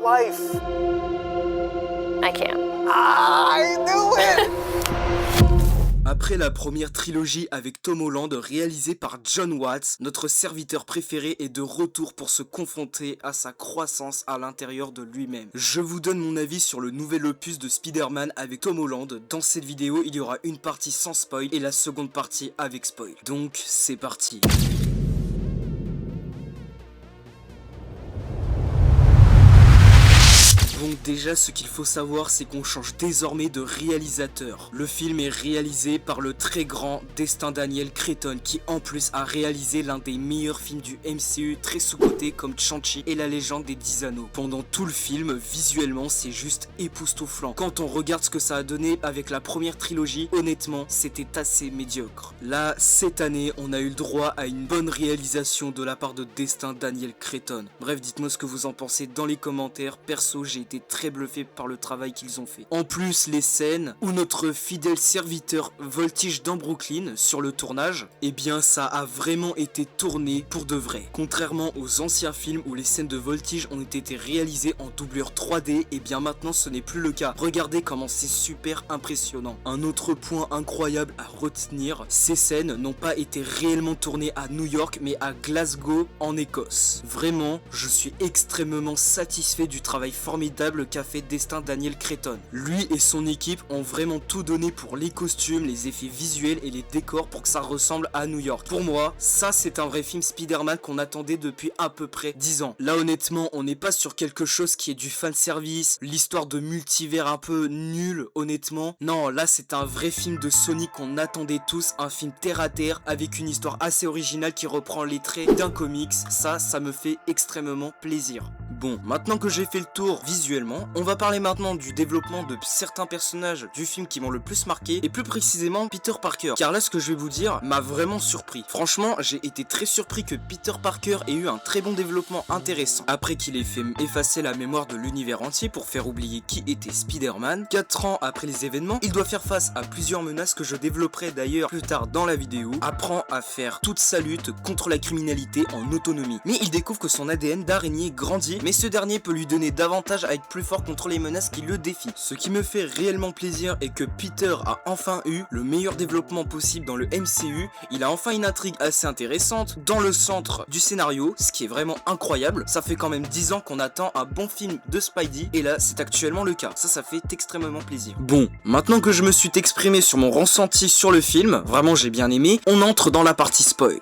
life. I can't. I knew it! Après la première trilogie avec Tom Holland réalisée par John Watts, notre serviteur préféré est de retour pour se confronter à sa croissance à l'intérieur de lui-même. Je vous donne mon avis sur le nouvel opus de Spider-Man avec Tom Holland. Dans cette vidéo, il y aura une partie sans spoil et la seconde partie avec spoil. Donc c'est parti. Donc déjà, ce qu'il faut savoir, c'est qu'on change désormais de réalisateur. Le film est réalisé par le très grand Destin Daniel Cretton, qui en plus a réalisé l'un des meilleurs films du MCU, très sous-coté comme Shang-Chi et la légende des 10 anneaux. Pendant tout le film, visuellement, c'est juste époustouflant. Quand on regarde ce que ça a donné avec la première trilogie, honnêtement, c'était assez médiocre. Là, cette année, on a eu le droit à une bonne réalisation de la part de Destin Daniel Cretton. Bref, dites-moi ce que vous en pensez dans les commentaires. Perso, j'ai été très bluffé par le travail qu'ils ont fait. En plus, les scènes où notre fidèle serviteur voltige dans Brooklyn sur le tournage, eh bien ça a vraiment été tourné pour de vrai. Contrairement aux anciens films où les scènes de voltige ont été réalisées en doublure 3D, eh bien maintenant ce n'est plus le cas. Regardez comment c'est super impressionnant. Un autre point incroyable à retenir, ces scènes n'ont pas été réellement tournées à New York mais à Glasgow en Écosse. Vraiment, je suis extrêmement satisfait du travail formidable qu'a fait Destin Daniel Cretton. Lui et son équipe ont vraiment tout donné pour les costumes, les effets visuels et les décors pour que ça ressemble à New York. Pour moi, ça c'est un vrai film Spider-Man qu'on attendait depuis à peu près 10 ans. Là honnêtement, on n'est pas sur quelque chose qui est du fanservice, l'histoire de multivers un peu nulle honnêtement. Non, là c'est un vrai film de Sony qu'on attendait tous, un film terre à terre avec une histoire assez originale qui reprend les traits d'un comics. Ça me fait extrêmement plaisir. Bon, maintenant que j'ai fait le tour visuellement, on va parler maintenant du développement de certains personnages du film qui m'ont le plus marqué, et plus précisément Peter Parker. Car là, ce que je vais vous dire m'a vraiment surpris. Franchement, j'ai été très surpris que Peter Parker ait eu un très bon développement intéressant. Après qu'il ait fait effacer la mémoire de l'univers entier pour faire oublier qui était Spider-Man, 4 ans après les événements, il doit faire face à plusieurs menaces que je développerai d'ailleurs plus tard dans la vidéo, apprend à faire toute sa lutte contre la criminalité en autonomie. Mais il découvre que son ADN d'araignée grandit, mais ce dernier peut lui donner davantage à être plus fort contre les menaces qui le défient. Ce qui me fait réellement plaisir est que Peter a enfin eu le meilleur développement possible dans le MCU. Il a enfin une intrigue assez intéressante dans le centre du scénario, ce qui est vraiment incroyable. Ça fait quand même 10 ans qu'on attend un bon film de Spidey et là c'est actuellement le cas. Ça fait extrêmement plaisir. Bon, maintenant que je me suis exprimé sur mon ressenti sur le film, vraiment j'ai bien aimé, on entre dans la partie spoil.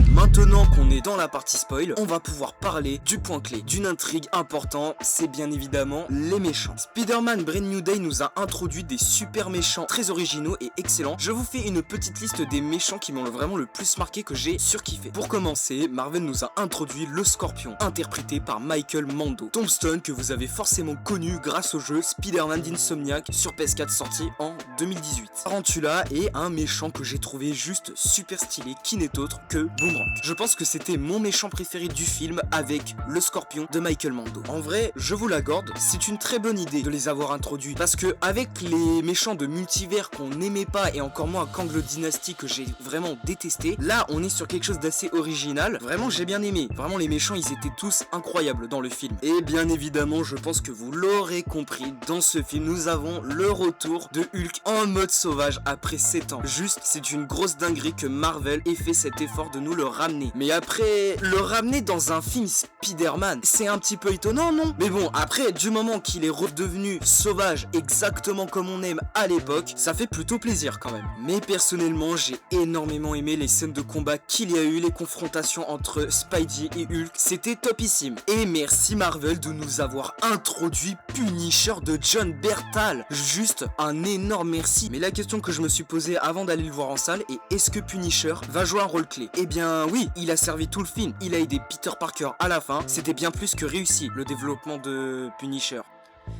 Maintenant qu'on est dans la partie spoil, on va pouvoir parler du point clé, d'une intrigue importante, c'est bien évidemment les méchants. Spider-Man Brand New Day nous a introduit des super méchants très originaux et excellents. Je vous fais une petite liste des méchants qui m'ont vraiment le plus marqué, que j'ai surkiffé. Pour commencer, Marvel nous a introduit le Scorpion, interprété par Michael Mando. Tombstone, que vous avez forcément connu grâce au jeu Spider-Man d'Insomniac sur PS4 sorti en 2018. Tarantula est un méchant que j'ai trouvé juste super stylé, qui n'est autre que Boomerang. Je pense que c'était mon méchant préféré du film avec le Scorpion de Michael Mando. En vrai, je vous l'accorde, c'est une très bonne idée de les avoir introduits parce que avec les méchants de multivers qu'on n'aimait pas et encore moins Kang le Dynasty que j'ai vraiment détesté, là on est sur quelque chose d'assez original. Vraiment j'ai bien aimé. Vraiment les méchants ils étaient tous incroyables dans le film. Et bien évidemment je pense que vous l'aurez compris, dans ce film nous avons le retour de Hulk en mode sauvage après 7 ans. Juste c'est une grosse dinguerie que Marvel ait fait cet effort de nous le ramener. Mais après, le ramener dans un film Spider-Man, c'est un petit peu étonnant, non? Mais bon, après, du moment qu'il est redevenu sauvage exactement comme on aime à l'époque, ça fait plutôt plaisir quand même. Mais personnellement, j'ai énormément aimé les scènes de combat qu'il y a eu, les confrontations entre Spidey et Hulk, c'était topissime. Et merci Marvel de nous avoir introduit Punisher de John Bertal. Juste un énorme merci. Mais la question que je me suis posée avant d'aller le voir en salle est: est-ce que Punisher va jouer un rôle clé? Eh bien oui, il a servi tout le film, il a aidé Peter Parker à la fin, c'était bien plus que réussi le développement de Punisher.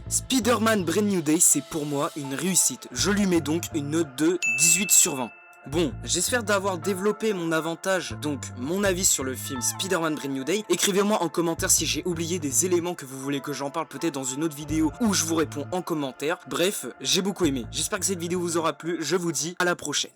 Spider-Man Brand New Day, c'est pour moi une réussite, je lui mets donc une note de 18 sur 20. Bon, j'espère d'avoir développé mon avantage, donc mon avis sur le film Spider-Man Brand New Day. Écrivez-moi en commentaire si j'ai oublié des éléments que vous voulez que j'en parle peut-être dans une autre vidéo où je vous réponds en commentaire. Bref, j'ai beaucoup aimé. J'espère que cette vidéo vous aura plu. Je vous dis à la prochaine.